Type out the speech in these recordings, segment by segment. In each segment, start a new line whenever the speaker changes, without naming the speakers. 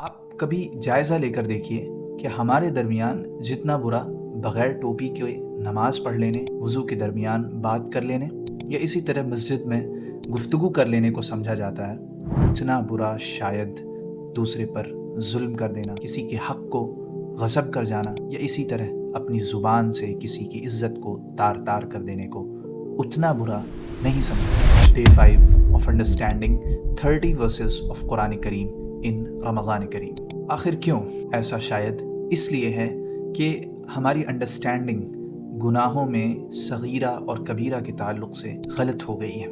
आप कभी जायज़ा लेकर देखिए कि हमारे दरमियान जितना बुरा बग़ैर टोपी के नमाज़ पढ़ लेने, वज़ू के दरमियान बात कर लेने या इसी तरह मस्जिद में गुफ्तगू कर लेने को समझा जाता है, उतना बुरा शायद दूसरे पर ज़ुल्म कर देना, किसी के हक़ को ग़स्ब कर जाना या इसी तरह अपनी ज़ुबान से किसी की इज़्ज़त को तार-तार कर देने को उतना बुरा नहीं समझा। Day 5 of Understanding 30 Verses of Quran करीम इन रमज़ान करीम। आखिर क्यों ऐसा? शायद इसलिए है कि हमारी अंडरस्टैंडिंग गुनाहों में सगीरा और कबीरा के ताल्लुक़ से गलत हो गई है।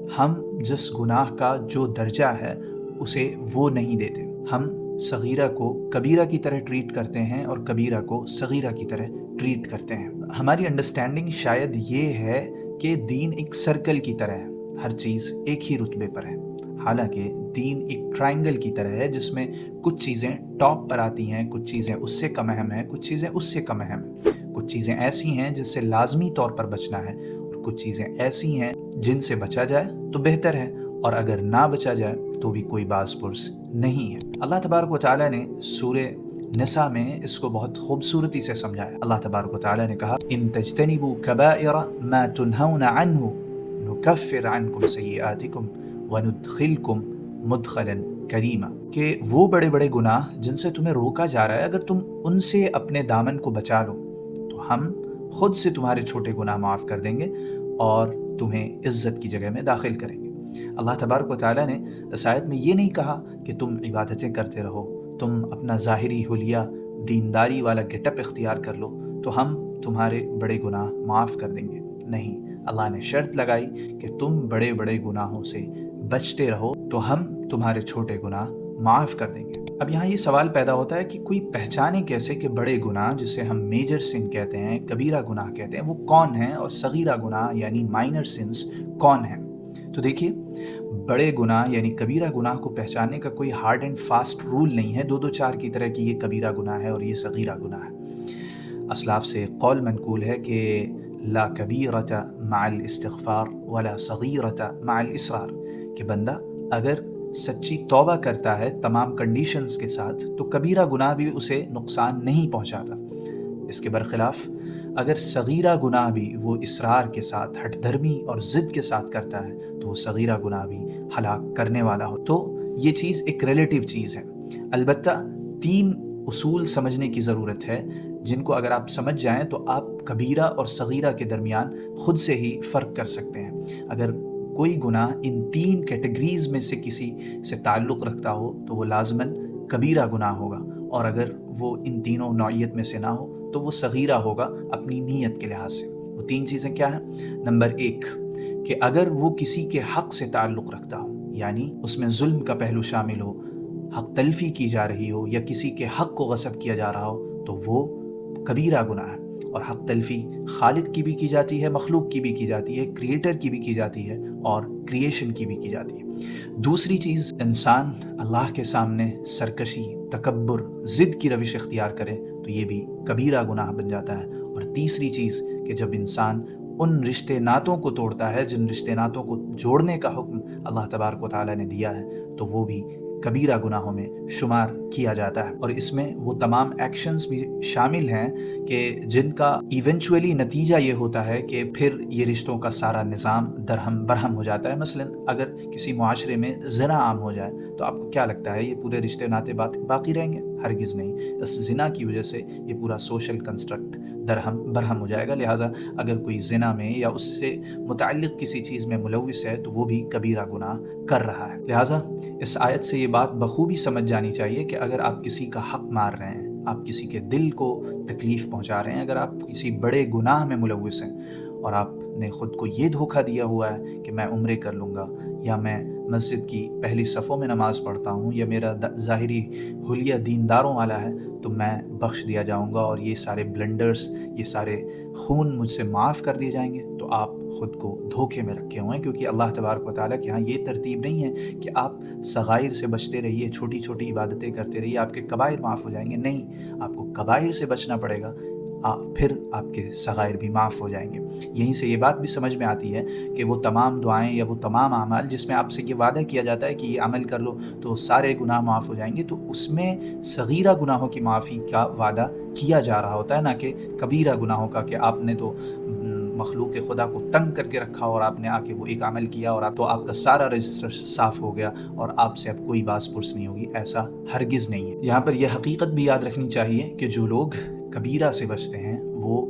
हम जिस गुनाह का जो दर्जा है उसे वो नहीं देते। हम सगीरा को कबीरा की तरह ट्रीट करते हैं और कबीरा को सगीरा की तरह ट्रीट करते हैं। हमारी अंडरस्टैंडिंग शायद ये है कि दीन एक सर्कल की तरह है, हर चीज़ एक ही रुतबे पर है। हालांकि दीन एक ट्रायंगल की तरह है जिसमें कुछ चीज़ें टॉप पर आती हैं, कुछ चीज़ें उससे कम अहम हैं, कुछ चीज़ें उससे कम अहम हैं। कुछ चीज़ें ऐसी हैं जिससे लाजमी तौर पर बचना है और कुछ चीज़ें ऐसी हैं जिनसे बचा जाए तो बेहतर है और अगर ना बचा जाए तो भी कोई बाज़ पुर्स नहीं है। अल्लाह तबारक व तआला ने सूरे निसा में इसको बहुत खूबसूरती से समझाया। अल्लाह तबारक व तआला ने कहा, इन तज्तनिबू कबाइरा मा तुनहौना अन्हु नुकफ्फिर अन्कुम सय्यिआतिकुम वनुदखिलकुम मुदखलन करीमा, कि वो बड़े बड़े गुनाह जिनसे तुम्हें रोका जा रहा है, अगर तुम उनसे अपने दामन को बचा लो तो हम खुद से तुम्हारे छोटे गुनाह माफ़ कर देंगे और तुम्हें इज़्ज़त की जगह में दाखिल करेंगे। अल्लाह तबारक व तआला ने इस आयत में ये नहीं कहा कि तुम इबादतें करते रहो, तुम अपना ज़ाहिरी हुलिया दीनदारी वाला गेटअप इख्तियार कर लो तो हम तुम्हारे बड़े गुनाह माफ़ कर देंगे। नहीं, अल्लाह ने शर्त लगाई कि तुम बड़े बड़े गुनाहों से बचते रहो तो हम तुम्हारे छोटे गुनाह माफ़ कर देंगे। अब यहाँ ये सवाल पैदा होता है कि कोई पहचाने कैसे कि बड़े गुनाह, जिसे हम मेजर सिन कहते हैं, कबीरा गुनाह कहते हैं, वो कौन हैं और सगीरा गुनाह यानी माइनर सिंस कौन हैं। तो देखिए, बड़े गुनाह यानी कबीरा गुनाह को पहचानने का कोई हार्ड एंड फास्ट रूल नहीं है, दो दो चार की तरह कि ये कबीरा गुनाह है और ये सगीरा गुनाह है। असलाफ से कौल मनकूल है कि ला कबीरता माल इस्तिग़फ़ार वला सगीरता माल इसरार, कि बंदा अगर सच्ची तौबा करता है तमाम कंडीशंस के साथ तो कबीरा गुनाह भी उसे नुकसान नहीं पहुंचाता। इसके बरखिलाफ़ अगर सगीरा गुनाह भी वो इसरार के साथ, हठधर्मी और ज़िद के साथ करता है तो वो सगीरा गुनाह भी हलाक करने वाला हो। तो ये चीज़ एक रिलेटिव चीज़ है। अलबत्ता 3 उसूल समझने की ज़रूरत है जिनको अगर आप समझ जाएं तो आप कबीरा और सगीरा के दरमियान ख़ुद से ही फ़र्क कर सकते हैं। अगर कोई गुनाह इन 3 कैटेगरीज़ में से किसी से ताल्लुक़ रखता हो तो वो लाज़मन कबीरा गुनाह होगा, और अगर वो इन तीनों नौइयत में से ना हो तो वो सगीरा होगा अपनी नीयत के लिहाज से। वो 3 चीज़ें क्या हैं? नंबर 1 कि अगर वो किसी के हक़ से ताल्लुक़ रखता हो, यानी उसमें जुल्म का पहलू शामिल हो, हक़ तलफ़ी की जा रही हो या किसी के हक़ को ग़स्ब किया जा रहा हो, तो वो कबीरा गुनाह है। और हक़ तलफ़ी खालिद की भी की जाती है, मखलूक की भी की जाती है, क्रिएटर की भी की जाती है और क्रिएशन की भी की जाती है। दूसरी चीज़, इंसान अल्लाह के सामने सरकशी, तकब्बुर, ज़िद की रविश इख्तियार करे तो ये भी कबीरा गुनाह बन जाता है। और तीसरी चीज़ कि जब इंसान उन रिश्ते नातों को तोड़ता है जिन रिश्ते नातों को जोड़ने का हुक्म अल्लाह तबारक व तआला ने दिया है, तो वो भी कबीरा गुनाहों में शुमार किया जाता है। और इसमें वो तमाम एक्शंस भी शामिल हैं कि जिनका इवेंचुअली नतीजा ये होता है कि फिर ये रिश्तों का सारा निज़ाम दरहम बरहम हो जाता है। मसलन अगर किसी मुआशरे में ज़िना आम हो जाए तो आपको क्या लगता है ये पूरे रिश्ते नाते बाकी रहेंगे? हरगिज़ नहीं। इस ज़िना की वजह से ये पूरा सोशल कंस्ट्रक्ट दरहम बरहम हो जाएगा। लिहाजा अगर कोई ज़िना में या उससे मुतअल्लिक़ किसी चीज़ में मुलव्विस है तो वो भी कबीरा गुनाह कर रहा है। लिहाजा इस आयत से ये बात बखूबी समझ जानी चाहिए कि अगर आप किसी का हक़ मार रहे हैं, आप किसी के दिल को तकलीफ़ पहुँचा रहे हैं, अगर आप किसी बड़े गुनाह में मुलव्विस हैं और आपने ख़ुद को ये धोखा दिया हुआ है कि मैं उम्रे कर लूँगा या मैं मस्जिद की पहली सफ़ों में नमाज़ पढ़ता हूँ या मेरा ज़ाहिरी हुलिया दीनदारों वाला है तो मैं बख्श दिया जाऊँगा और ये सारे ब्लंडर्स, ये सारे खून मुझसे माफ़ कर दिए जाएंगे, तो आप ख़ुद को धोखे में रखे हुए हैं। क्योंकि अल्लाह तबारक व तआला के यहाँ ये तरतीब नहीं है कि आप सगाइर से बचते रहिए, छोटी छोटी इबादतें करते रहिए, आपके कबाइर माफ़ हो जाएंगे। नहीं, आपको कबाइर से बचना पड़ेगा। پھر آپ کے صغائر بھی معاف ہو جائیں گے۔ یہیں سے یہ بات بھی سمجھ میں آتی ہے کہ وہ تمام دعائیں یا وہ تمام اعمال جس میں آپ سے یہ وعدہ کیا جاتا ہے کہ یہ عمل کر لو تو سارے گناہ معاف ہو جائیں گے، تو اس میں صغیرہ گناہوں کی معافی کا وعدہ کیا جا رہا ہوتا ہے، نہ کہ کبیرہ گناہوں کا، کہ آپ نے تو مخلوق خدا کو تنگ کر کے رکھا اور آپ نے آ کے وہ ایک عمل کیا اور آپ کا سارا رجسٹر صاف ہو گیا اور آپ سے اب کوئی باس پرس نہیں ہوگی۔ ایسا ہرگز نہیں ہے۔ یہاں پر یہ حقیقت بھی یاد رکھنی چاہیے کہ جو لوگ کبیرہ سے بچتے ہیں وہ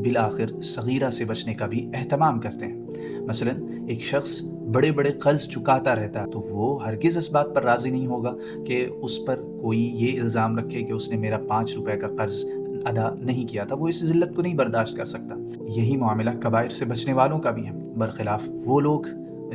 بالآخر صغیرہ سے بچنے کا بھی اہتمام کرتے ہیں۔ مثلا ایک شخص بڑے بڑے قرض چکاتا رہتا ہے تو وہ ہرگز اس بات پر راضی نہیں ہوگا کہ اس پر کوئی یہ الزام رکھے کہ اس نے میرا 5 روپے کا قرض ادا نہیں کیا تھا، وہ اس ذلت کو نہیں برداشت کر سکتا۔ یہی معاملہ کبائر سے بچنے والوں کا بھی ہے۔ برخلاف وہ لوگ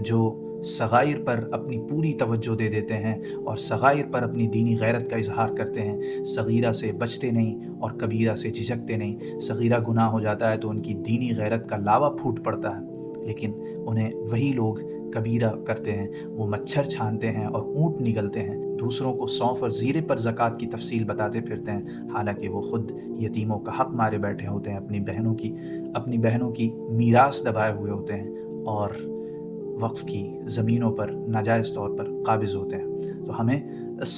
جو صغائر پر اپنی پوری توجہ دے دیتے ہیں اور صغائر پر اپنی دینی غیرت کا اظہار کرتے ہیں، صغیرہ سے بچتے نہیں اور کبیرہ سے جھجکتے نہیں۔ صغیرہ گناہ ہو جاتا ہے تو ان کی دینی غیرت کا لاوا پھوٹ پڑتا ہے، لیکن انہیں وہی لوگ کبیرہ کرتے ہیں، وہ مچھر چھانتے ہیں اور اونٹ نگلتے ہیں، دوسروں کو سونف اور زیرے پر زکوٰۃ کی تفصیل بتاتے پھرتے ہیں، حالانکہ وہ خود یتیموں کا حق مارے بیٹھے ہوتے ہیں، اپنی بہنوں کی میراث دبائے ہوئے ہوتے ہیں اور وقف کی زمینوں پر ناجائز طور پر قابض ہوتے ہیں۔ تو ہمیں اس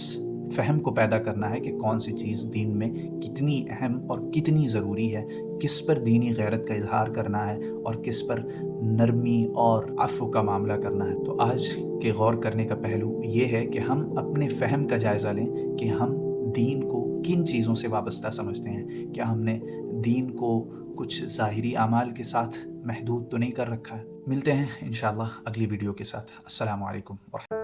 فہم کو پیدا کرنا ہے کہ کون سی چیز دین میں کتنی اہم اور کتنی ضروری ہے، کس پر دینی غیرت کا اظہار کرنا ہے اور کس پر نرمی اور عفو کا معاملہ کرنا ہے۔ تو آج کے غور کرنے کا پہلو یہ ہے کہ ہم اپنے فہم کا جائزہ لیں کہ ہم دین کو کن چیزوں سے وابستہ سمجھتے ہیں۔ کیا ہم نے دین کو کچھ ظاہری اعمال کے ساتھ محدود تو نہیں کر رکھا ہے؟ ملتے ہیں انشاءاللہ اگلی ویڈیو کے ساتھ۔ السلام علیکم ورحمۃ اللہ۔